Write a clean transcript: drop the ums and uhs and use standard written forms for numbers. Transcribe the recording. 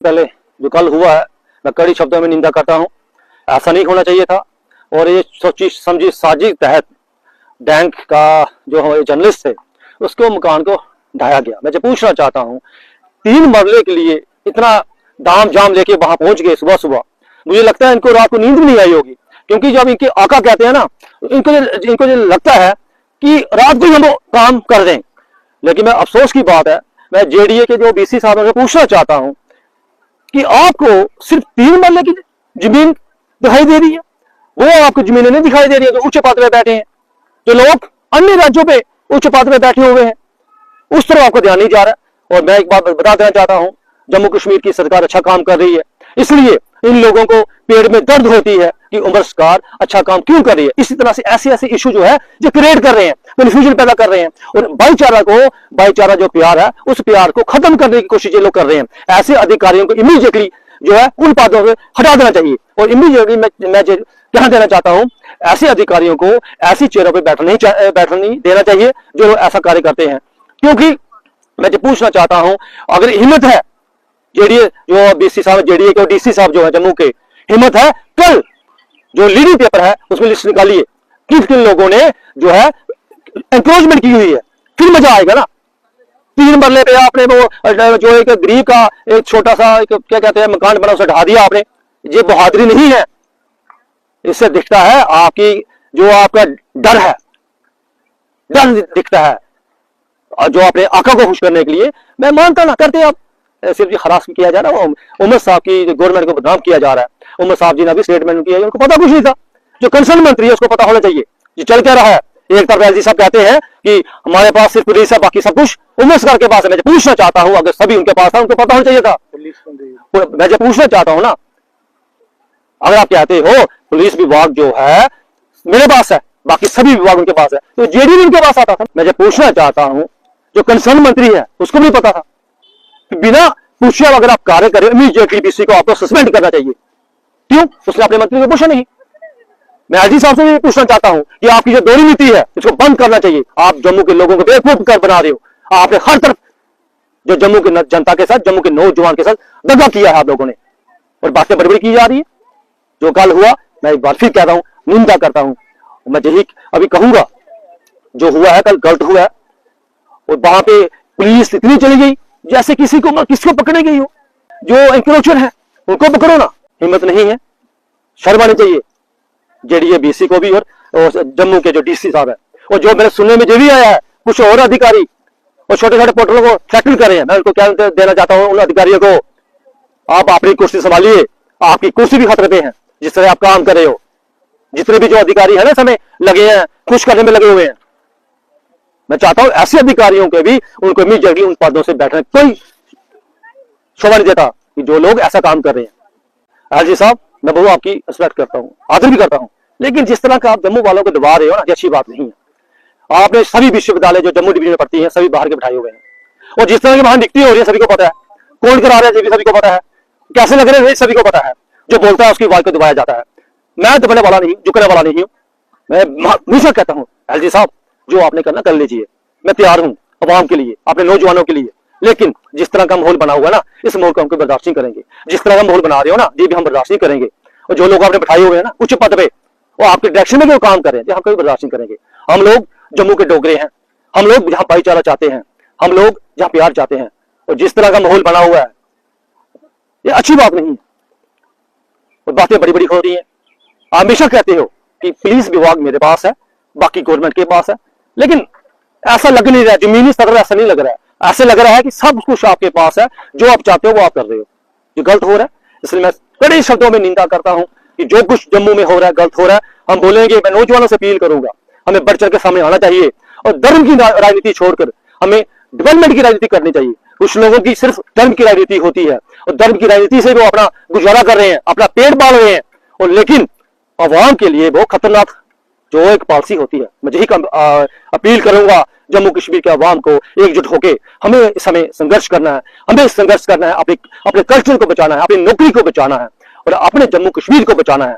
पहले जो कल हुआ है मैं कड़ी शब्दों में निंदा करता हूं। ऐसा नहीं होना चाहिए था और ये सोची समझी साजिश तहत बैंक का जो हमारे जर्नलिस्ट थे उसको मकान को ढाया गया। मैं जो पूछना चाहता हूं 3 मरले के लिए इतना दाम जाम लेके वहां पहुंच गए सुबह सुबह। मुझे लगता है इनको रात को नींद भी नहीं आई होगी, क्योंकि जब इनके आका कहते हैं ना इनको जो लगता है कि रात को ही हम काम कर दें। लेकिन मैं अफसोस की बात है, मैं जेडीए के जो बीसी साहब से पूछना चाहता हूं कि आपको सिर्फ 3 मरले की जमीन दिखाई दे रही है, वो आपको जमीनें नहीं दिखाई दे रही है जो उच्च पद पे बैठे हैं, जो लोग अन्य राज्यों पे उच्च पद पे बैठे हुए हैं, उस तरफ आपको ध्यान नहीं जा रहा है। और मैं एक बात बता देना चाहता हूं, जम्मू कश्मीर की सरकार अच्छा काम कर रही है, इसलिए इन लोगों को पेट में दर्द होती है कि उमर सरकार अच्छा काम क्यों कर रही है। इसी तरह से ऐसे इशू जो है जो क्रिएट कर रहे हैं, कंफ्यूजन पैदा कर रहे हैं और भाईचारा जो प्यार है उस प्यार को खत्म करने की कोशिश ये लोग कर रहे हैं। ऐसे अधिकारियों को इमीडिएटली जो है उन पदों से हटा देना चाहिए और इमीडिएटली मैं कहना देना चाहता हूं ऐसे अधिकारियों को ऐसी चेयरों पर बैठने देना चाहिए जो लोग ऐसा कार्य करते हैं। क्योंकि मैं जो पूछना चाहता हूं, अगर हिम्मत है जेडीए जो बीसी साहब जेडीए के डीसी साहब जो है जम्मू के, हिम्मत है कल जो लीडिंग पेपर है उसमें लिस्ट निकालिए किन किन लोगों ने जो है एंक्रोचमेंट की हुई है, फिर मजा आएगा ना। 3 मरले पे आपने वो जो एक गरीब का एक छोटा सा एक क्या कहते हैं मकान बना उसे ढा दिया आपने। ये बहादुरी नहीं है, इससे दिखता है आपकी जो आपका डर है, डर दिखता है। और जो अपने आका को खुश करने के लिए मैं मानता ना करते आप सिर्फ हरास किया जा रहा है, उमर साहब की गवर्नमेंट को बदनाम किया जा रहा है। उमर साहब जी ने अभी स्टेटमेंट किया, उनको पता कुछ नहीं था। जो कंसर्न मंत्री है उसको पता होना चाहिए ये चल क्या रहा है। एक तरफ एलजी साहब कहते हैं कि हमारे पास सिर्फ पुलिस है, बाकी सब कुछ उमर सरकार के पास है। मैं जो पूछना चाहता हूं अगर सभी उनके पास था उनको पता होना चाहिए था। मैं जो पूछना चाहता हूं ना, अगर आप कहते हो पुलिस विभाग जो है मेरे पास है, बाकी सभी विभाग उनके पास है, तो जेडी भी उनके पास आता था। मैं जो पूछना चाहता हूं जो कंसर्न मंत्री है उसको भी पता था। बिना पूछे अगर आप कार्य करें इमीडिएटली बीसी को आपको सस्पेंड करना चाहिए। क्यों? उसने अपने मंत्री को पूछा नहीं। मैं एलजी साहब से भी पूछना चाहता हूं कि आपकी जो दोहरी नीति है इसको बंद करना चाहिए। आप जम्मू के लोगों को बेवकूफ कर बना रहे हो। आपने हर तरफ जो जम्मू की जनता के साथ, जम्मू के नौजवान के साथ दगा किया है आप लोगों ने, और बातें बड़ी बड़ी की जा रही है। जो कल हुआ मैं एक बार फिर कह रहा हूं, निंदा करता हूं। मैं यही अभी कहूंगा जो हुआ है कल गलत हुआ है। और वहां पे पुलिस इतनी चली गई जैसे किसको पकड़े गई हो। जो एंक्रोचर है उनको पकड़ो ना, हिम्मत नहीं है, शर्म आनी चाहिए जेडीए बीसी को भी और जम्मू के जो डीसी साहब है। और जो मेरे सुनने में जो भी आया है कुछ और अधिकारी और छोटे छोटे पोर्टलों को थ्रेटन कर रहे हैं। मैं उनको क्या देना चाहता हूं, उन अधिकारियों को आप अपनी कुर्सी संभालिए, आपकी कुर्सी भी खतरे पे है जिस तरह आप काम कर रहे हो। जितने भी जो अधिकारी है ना समय लगे हैं खुश करने में लगे हुए हैं, मैं चाहता हूं ऐसे अधिकारियों के भी उनको इमीडिएटली उन पदों से बैठने कोई शोभा नहीं देता कि जो लोग ऐसा काम कर रहे हैं। एलजी साहब मैं बहुत आपकी रिस्पेक्ट करता हूं, आदर भी करता हूं, लेकिन जिस तरह का आप जम्मू वालों को दबा रहे हो ना ये अच्छी बात नहीं है। आपने सभी विश्वविद्यालय जो जम्मू डिवीजन में पढ़ती हैं सभी बाहर के बिठाए हुए हैं, और जिस तरह की वहां नियुक्ति हो रही है सभी को पता है, कौन करा रहे हैं सभी को पता है, कैसे लग रहे हैं सभी को पता है। जो बोलता है उसकी आवाज को दबाया जाता है। मैं दबने वाला नहीं, झुकने वाला नहीं हूं। मैं हमेशा कहता हूं एलजी साहब जो आपने करना कर लीजिए, मैं तैयार हूं अवाम के लिए, अपने नौजवानों के लिए। लेकिन जिस तरह का माहौल बना हुआ ना इस माहौल को हम बर्दाश्त नहीं करेंगे। जिस तरह का माहौल बना रहे हो ना ये भी हम बर्दाश्त नहीं करेंगे। और जो लोग आपने बैठाए हुए हैं ना उच्च पद पे वो आपके डायरेक्शन में जो काम कर रहे हैं हम कभी बर्दाश्त नहीं करेंगे। हम लोग जम्मू के डोगरे हैं, हम लोग जहां भाईचारा चाहते हैं, हम लोग जहां प्यार चाहते हैं, और जिस तरह का माहौल बना हुआ है ये अच्छी बात नहीं है। और बातें बड़ी बड़ी हो रही है। आप हमेशा कहते हो कि पुलिस विभाग मेरे पास है, बाकी गवर्नमेंट के पास है, लेकिन ऐसा लग नहीं रहा है, जमीनी स्तर ऐसा नहीं लग रहा है। ऐसे लग रहा है कि सब कुछ आपके पास है, जो आप चाहते हो वो आप कर रहे हो। ये गलत हो रहा है। इसलिए मैं कड़े शब्दों में निंदा करता हूं कि जो कुछ जम्मू में हो रहा है गलत हो रहा है। हम बोलेंगे, मैं नौजवानों से अपील करूंगा हमें बढ़ चढ़ के सामने आना चाहिए और धर्म की राजनीति छोड़कर हमें डेवलपमेंट की राजनीति करनी चाहिए। कुछ लोगों की सिर्फ धर्म की राजनीति होती है और धर्म की राजनीति से वो अपना गुजारा कर रहे हैं, अपना पेट पाल रहे हैं, और लेकिन अवाम के लिए बहुत खतरनाक जो एक पॉलिसी होती है। मैं यही अपील करूंगा जम्मू कश्मीर के अवाम को एकजुट होकर हमें इस समय संघर्ष करना है। हमें संघर्ष करना है, अपने कल्चर को बचाना है, अपनी नौकरी को बचाना है और अपने जम्मू कश्मीर को बचाना है।